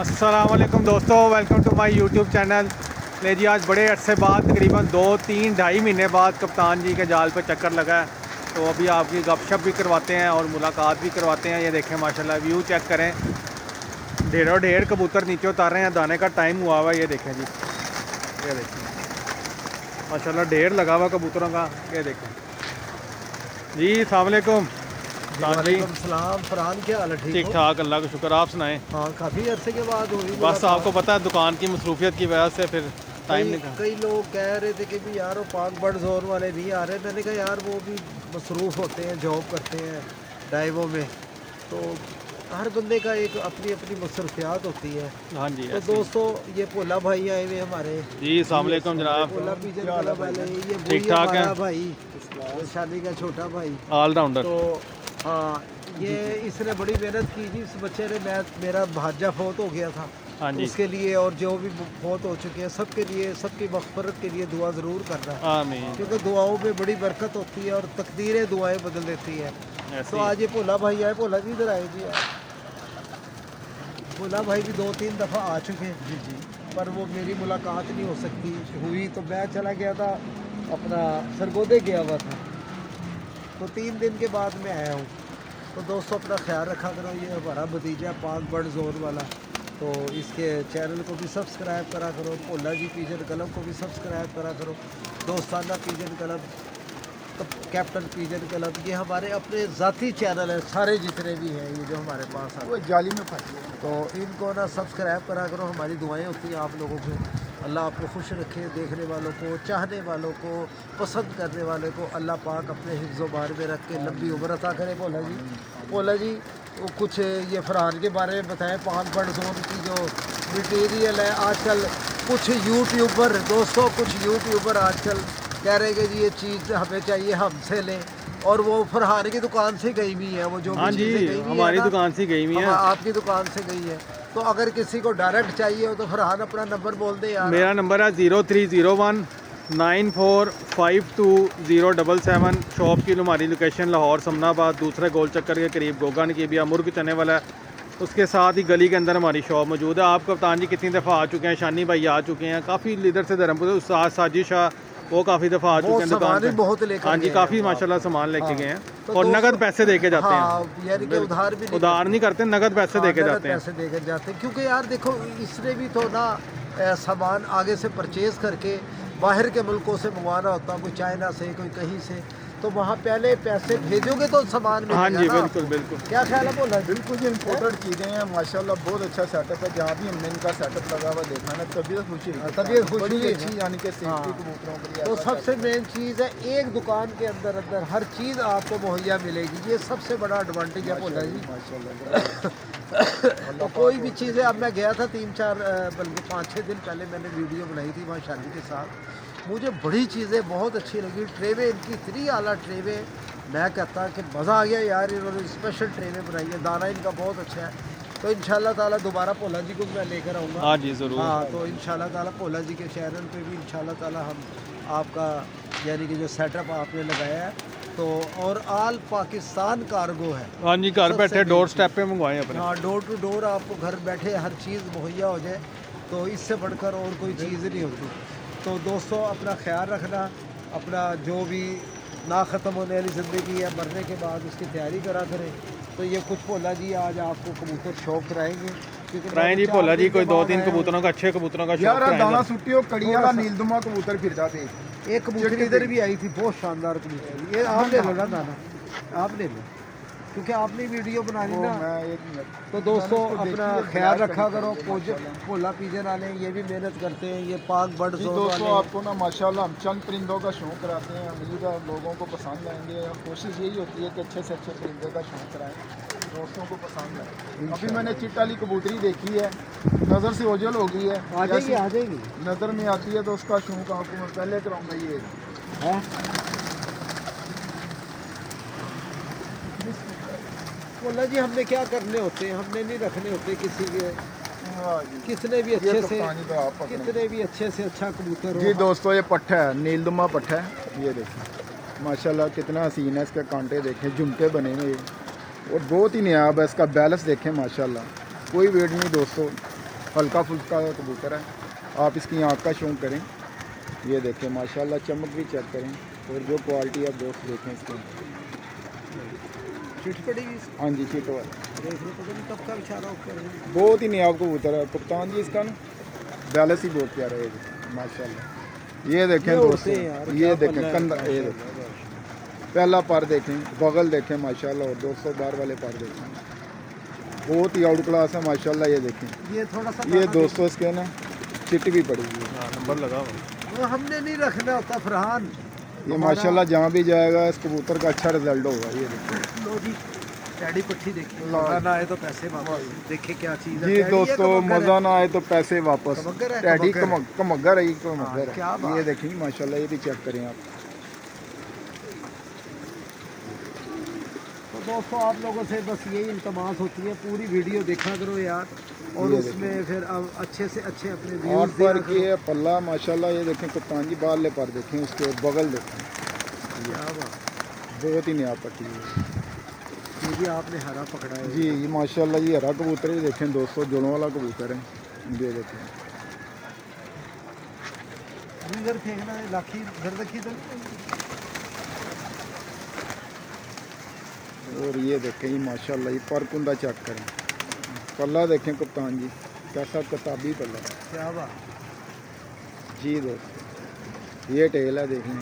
अस्सलामुअलैकुम दोस्तों, welcome to my YouTube channel. ले जी, आज बड़े अरसे बाद तकरीबन 2-3-2.5 महीने बाद कप्तान जी के जाल पे चक्कर लगा है। तो अभी आपकी गपशप भी करवाते हैं और मुलाकात भी करवाते हैं। ये देखें माशाल्लाह, व्यू चेक करें। ढेरों ढेर कबूतर नीचे उतार रहे हैं, दाने का टाइम हुआ हुआ है। ये देखें जी, ये देखें माशाल्लाह ढेर लगा हुआ कबूतरों का। ये देखें जी। अस्सलाम वालेकुम जी। सलाम फरहान, क्या हाल है? ठीक ठाक, अल्लाह का शुक्र। आप सुनाएं। हाँ, काफ़ी अरसे के बाद हुई बस आपको पता है, दुकान की मसरूफियत की वजह से फिर टाइम कई, निकला। कई लोग कह रहे थे कि भी यार वो पाक बर्ड जोन वाले नहीं आ रहे। मैंने कहा यार वो भी मसरूफ़ होते हैं, जॉब करते हैं डाइवों में, तो हर बंदे का एक अपनी अपनी मसरूफियात होती है। हाँ जी। तो दोस्तों, ये भोला भाई आए हुए हमारे जी, अस्सलाम वालेकुम जनाब। भोला पीजन वाला वाले, ये ठीक ठाक है भाई, शादी का छोटा भाई, ऑलराउंडर। तो हाँ, ये इसने बड़ी मेहनत की जी। इस बच्चे ने, मेरा भांजा फौत हो गया था, हाँ जी, उसके लिए और जो भी फौत हो चुके हैं सबके लिए, सबकी मग़फ़िरत के लिए दुआ ज़रूर करना है, आमीन। क्योंकि दुआओं में बड़ी बरकत होती है और तकदीरें दुआएं बदल देती है। ऐसे तो ही। आज ये भोला भाई आए। भोला जी इधर आए जी। भोला भाई भी 2-3 दफ़ा आ चुके हैं जी, पर वो मेरी मुलाकात नहीं हो सकती हुई, तो मैं चला गया था अपना सरगोदे गया हुआ था, तो 3 दिन के बाद मैं आया हूँ। तो दोस्तों, अपना ख्याल रखा करो। ये हमारा भतीजा पाक बर्ड जोन वाला, तो इसके चैनल को भी सब्सक्राइब करा करो। भोला जी पीजन कलब को भी सब्सक्राइब करा करो। Dostana pigeon club, captain pigeon club, ये हमारे अपने ज़ाती चैनल हैं सारे जितने भी हैं ये जो हमारे पास हैं, वो जाली में फंसे, तो इनको ना सब्सक्राइब करा करो। हमारी दुआएं होती हैं आप लोगों को। अल्लाह आपको खुश रखे, देखने वालों को, चाहने वालों को, पसंद करने वाले को अल्लाह पाक अपने हिफ्ज़ बार में रख के लंबी उम्र अता करे। भोला जी वो कुछ ये फरहान के बारे में बताएं। पाक बर्ड जोन की जो मटीरियल है आजकल, कुछ यूट्यूबर दोस्तों, कुछ यूट्यूबर आजकल कह रहे हैं कि जी ये चीज़ हमें चाहिए, हमसे लें, और वो फरहान की दुकान से गई हुई है। वो जो हाँ जी, हमारी दुकान से गई हुई है। आपकी दुकान से गई है, तो अगर किसी को डायरेक्ट चाहिए हो तो फरहान अपना नंबर बोल दे यार। मेरा नंबर है 0301 94520777। शॉप की हमारी लोकेशन लाहौर समनाबाद, दूसरे गोल चक्कर के करीब गोगन की भी मुर्ग चने वाला है, उसके साथ ही गली के अंदर हमारी शॉप मौजूद है। आप कप्तान जी कितनी दफ़ा आ चुके हैं, शानी भाई आ चुके हैं, काफ़ी लीडर से धर्मपुर उस्ताद साजिद शाह वो काफ़ी दफ़ा आ चुके हैं दुकान पे। बहुत लेकर हाँ जी, काफ़ी माशाल्लाह सामान लेके गए हैं, और नगद पैसे दे के जाते हैं। यानी कि उधार भी उधार नहीं करते, नगद पैसे दे के जाते हैं। पैसे देकर जाते हैं, क्योंकि यार देखो, इसने भी तो ना सामान आगे से परचेज करके बाहर के मुल्कों से मंगवाना होता, कोई चाइना से, कोई कहीं से, तो वहाँ पहले पैसे भेजोगे तो सामान मिलेगा। हाँ जी, ना बिल्कुल बिल्कुल। क्या ख्याल है? बोला बिल्कुल जी, इम्पोर्टेड चीज़ें हैं माशाल्लाह, बहुत अच्छा सेटअप है। जहाँ भी हमने इनका सेटअप लगा हुआ देखा ना, तबीयत खुशी बड़ी अच्छी, यानी कि सेफ्टी कबूतरों के लिए। तो सबसे मेन चीज़ है, एक दुकान के अंदर अंदर हर चीज़ आपको मुहैया मिलेगी, ये सबसे बड़ा एडवांटेज है भोला जी माशाल्लाह। तो कोई भी चीज़ें, अब मैं गया था 3-4 बल्कि 5-6 दिन पहले मैंने वीडियो बनाई थी वहाँ शादी के साथ, मुझे बड़ी चीज़ें बहुत अच्छी लगी। ट्रेवे इनकी इतनी आला ट्रेवे, मैं कहता कि मज़ा आ गया यार, इन्होंने स्पेशल ट्रेवे बनाई है। दाना इनका बहुत अच्छा है, तो इंशाल्लाह ताला दोबारा भोला जी को मैं लेकर आऊँगा। हाँ जी, ज़रूर। हाँ, तो इंशाल्लाह ताला भोला जी के चैनल पे भी इंशाल्लाह ताला हम आपका, यानी कि जो सेटअप आपने लगाया है, तो और ऑल पाकिस्तान कार्गो है। हाँ जी, घर बैठे डोर स्टेप पे मंगवाएं अपने। हाँ, डोर टू डोर आपको घर बैठे हर चीज़ मुहैया हो जाए, तो इससे बढ़कर और कोई चीज़ नहीं होती। तो दोस्तों, अपना ख्याल रखना, अपना जो भी ना ख़त्म होने वाली ज़िंदगी है, मरने के बाद उसकी तैयारी करा करें। तो ये कुछ भोला जी आज आपको कबूतर शौक कराएंगे, कराएं जी भोला जी, कोई 2-3 कबूतरों का, अच्छे कबूतरों का शौक यार कराएं। दाना सुट्टी और कड़ी वाला नीलदुमा कबूतर फिरता थे। एक कबूतर इधर भी आई थी, बहुत शानदार कबूतर। ये आप ले लो ना दाना, आप ले लो, क्योंकि आपने वीडियो बनानी ना। तो दोस्तों, अपना ख्याल रखा करो। भोला पीजन वाले ये भी मेहनत करते हैं, ये पाक बर्ड जोन दोस्तों वाले। आपको ना माशाल्लाह हम चंद परिंदों का शौक कराते हैं, उम्मीद है लोगों को पसंद आएंगे। कोशिश यही होती है कि अच्छे से अच्छे परिंदे का शौक कराएं, दोस्तों को पसंद आए। अभी मैंने चिट वाली कबूतरी देखी है, नज़र से ओझल हो गई है, आ जाएगी नज़र में आती है, तो उसका शौक आपको मैं पहले कराऊंगा। ये है बोला जी, हमने क्या करने होते हैं, हमने नहीं रखने होते किसी के, कितने भी अच्छे से, कितने भी अच्छे से अच्छा कबूतर हो। जी दोस्तों, ये पट्ठा है, नीलदुमा पट्ठा है। ये देखिए माशाल्लाह कितना हसीन है, इसके कांटे देखें, झुमके बने हुए, और बहुत ही नायाब है। इसका बैलेंस देखें माशाल्लाह, कोई वेट नहीं दोस्तों, हल्का फुल्का कबूतर है। आप इसकी आँख का शौक करें। ये देखें माशाल्लाह, चमक भी चेक करें और जो क्वालिटी आप दोस्त देखें इसके। चिट पड़ी हुई इसकी। हाँ जी, चिट वाला देख लो पता नहीं कब का इशारा ऊपर है। बहुत ही नायाब कबूतर है कप्तान जी। इसका ना बैलेंस ही बहुत प्यारा है माशाल्लाह। ये देखें ये दोस्तों, उड़ते हैं यार, ये क्या देखें पल्ला है, कंधा, ये देखें पहला पर देखें, बगल देखें माशाल्लाह, और 200 बार वाले पर देखें, बहुत ही आउट क्लास है माशाल्लाह। ये देखें, ये थोड़ा सा ये 200 इसके ना चिट भी पड़ी हुई है। नंबर लगा हुआ। वो हमने नहीं रखना होता फरहान। ये माशाल्लाह जहाँ भी जाएगा इस कबूतर का अच्छा रिजल्ट होगा। ये देखिए लो जी, टैडी पट्टी देखिए, मजा ना आए तो पैसे वापस। देखे क्या चीज़ है। जी टैडी है, दोस्तों, कबूतर है? मज़ा ना आए तो पैसे वापस। कबूतर है, टैडी कबूतर है। कमग्गर है, कमग्गर हाँ, क्या है। बात ये देखिए माशाल्लाह, ये भी चेक करें आप। तो दोस्तों आप लोगों से बस यही इल्तमास होती है, पूरी वीडियो देखा करो यार, और ये उसमें फिर अब अच्छे से अच्छे अपने और व्यूज़ पर दिया की करो। है पल्ला माशाल्लाह। ये देखें कप्तान जी, बाल पर देखें, उसके बगल देखें, क्या बात, बहुत ही नया पट्टी है। ये भी आपने हरा पकड़ा है। जी ये माशाल्लाह, ये हरा कबूतर भी देखें दोस्तों, जुड़ों वाला कबूतर है। ये देखें, इधर फेंकना है, लाठी घर रखी तो और ये देखें, ये माशाल्लाह, ये पर कुंदा चेक करें, पल्ला देखें कप्तान जी, कैसा किताबी पल्ला है। क्या बात। जी दोस्तों, ये टेल है देखें,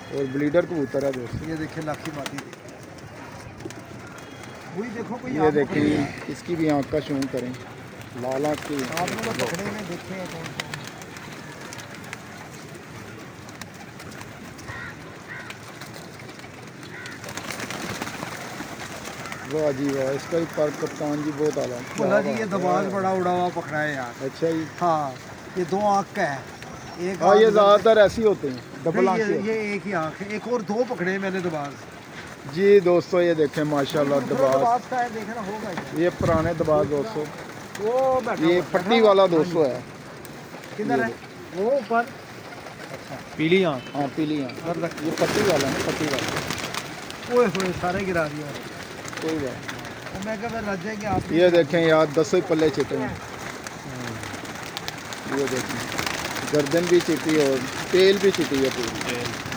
और ब्लीडर कबूतर है दोस्तों। ये देखिए लाठी माटी देखिए, वही देखो कोई ये आप पकड़े देखिए, हैं। इसकी भी आँख का शौक करें, लाल आँख की। आप लोग पकड़े में देखे हैं कौन कौन। वाह जी वाह, इसका भी पर कप्तान जी बहुत आला। बोला जी ये दबाज बड़ा उड़ा हुआ पकड़ा है यार। अच्छा जी, हाँ, ये 2 आँख का है, एक हाँ ये आँख- ज़्यादातर ऐसे ही होते हैं, डबल नहीं, आँखें। ये एक ही आँख है, एक और 2 पकड़े हैं मैंने दबाज। जी दोस्तों, ये देखें माशाल्लाह, दूसरा दबाज, दबाज का है, देखना होगा ये। ये पुराने दबाज दोस्तों, वो बैठा ये हुआ है। पट्टी वाला 200 है। किधर है वो ऊपर। अच्छा, पीली आँख। हाँ पीली आँख, उधर रख। ये पट्टी वाला है, पट्टी वाला। ओए होए सारे गिरा दिया। कोई बात वो मैं कहा रज जाएंगे आप। नहीं। ये देखें यार, 10 ही पल्ले चिटे हैं। ये देखें, गर्दन भी चिटी और तेल भी चिटी है पूरी,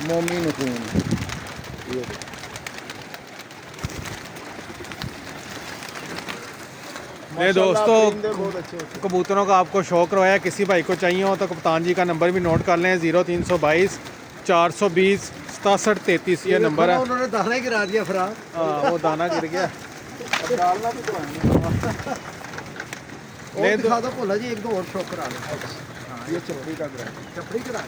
मोमी नखून है। ये देखें। ये माशाल्लाह दोस्तों, परिंदे बहुत अच्छे होते हैं। कबूतरों का आपको शौक रहा है, किसी भाई को चाहिए हो तो कप्तान जी का नंबर भी नोट कर लें, 0322 420 67 33, ये नंबर है। उन्होंने दाना ही गिरा दिया फरार। हाँ, वो दाना गिर गया। अब डालना भी तो है। और दिखा दो भोला जी, 1-2 और शौक करा लो। ये चपड़ी का ग्राहक। चपड़ी करा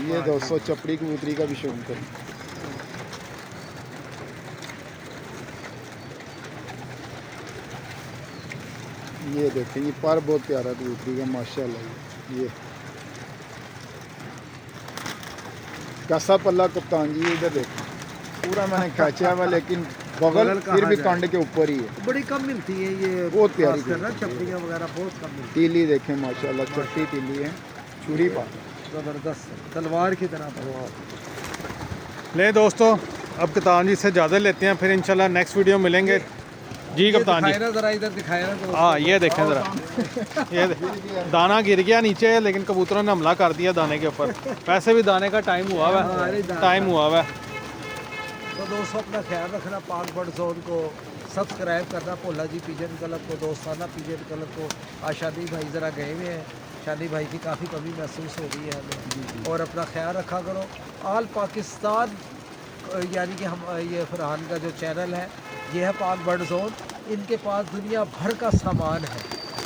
ये दोस्तों चपड़ी कबूतरी का भी शौक करें। ये देखें, ये पर बहुत प्यारा कबूतरी का माशाल्लाह। ये कैसा पल्ला कप्तान जी, इधर देखें, पूरा मैंने खींचा हुआ, लेकिन बगल कहाँ फिर भी जाए? कंड के ऊपर ही है। बड़ी कम मिलती है ये, बहुत प्यारी खासकर ना कबूतरी है। चपड़ियाँ वगैरह बहुत कम मिलती तीली देखें माशाल्लाह, चट्टी तीली है, छुरी पा। है। ज़बरदस्त तलवार की तरह तलवार। ले दोस्तों, अब कप्तान जी से ज़्यादा लेते हैं, फिर इंशाल्लाह नेक्स्ट वीडियो मिलेंगे। जी कप्तान जी, दिखाए ना जरा, इधर दिखाए ना तो। हाँ ये देखें ज़रा, ये दाना गिर गया नीचे, लेकिन कबूतरों ने हमला कर दिया दाने के ऊपर। वैसे भी दाने का टाइम हुआ हुआ है, टाइम हुआ हुआ है। तो दोस्तों अपना ख्याल रखना, पाक बर्ड जोन को सब्सक्राइब करना, भोला जी पिजन क्लब को, दोस्ताना पिजन क्लब को। आज शादी भाई ज़रा गए हुए हैं, शादी भाई की काफ़ी कमी महसूस हो रही है हमें। और अपना ख्याल रखा करो। ऑल पाकिस्तान यानी कि हम ये फरहान का जो चैनल है, ये है पाक बर्ड जोन। इनके पास दुनिया भर का सामान है,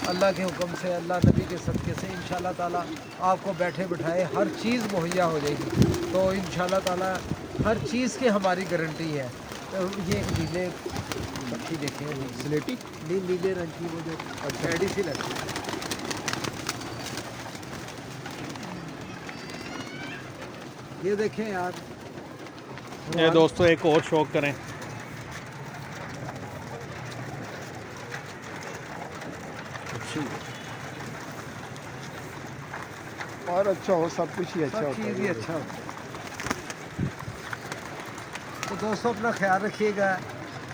अल्लाह के हुक्म से, अल्लाह नबी के सदक़े से इंशाल्लाह ताला आपको बैठे बिठाए हर चीज़ मुहैया हो जाएगी। तो इंशाल्लाह ताला हर चीज़ की हमारी गारंटी है। तो ये एक नीले पक्षी देखे हैं, स्लेटी नीले रंग की वो जो टैडी सी लगती है। ये देखें यार, ये दोस्तों एक और शौक करें। और अच्छा हो, सब कुछ ही अच्छा सब होता चीज़ ही है। अच्छा होता है। तो दोस्तों अपना ख्याल रखिएगा।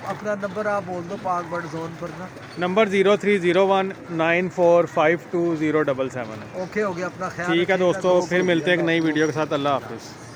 अपना नंबर आप बोल दो पाक बर्ड जोन पर ना। नंबर 030194520077 है। ओके हो गया, अपना ख्याल ठीक है रखिएगा। दोस्तों, दो फिर को मिलते हैं एक दिया, नई दो वीडियो के को साथ। अल्लाह हाफिज़।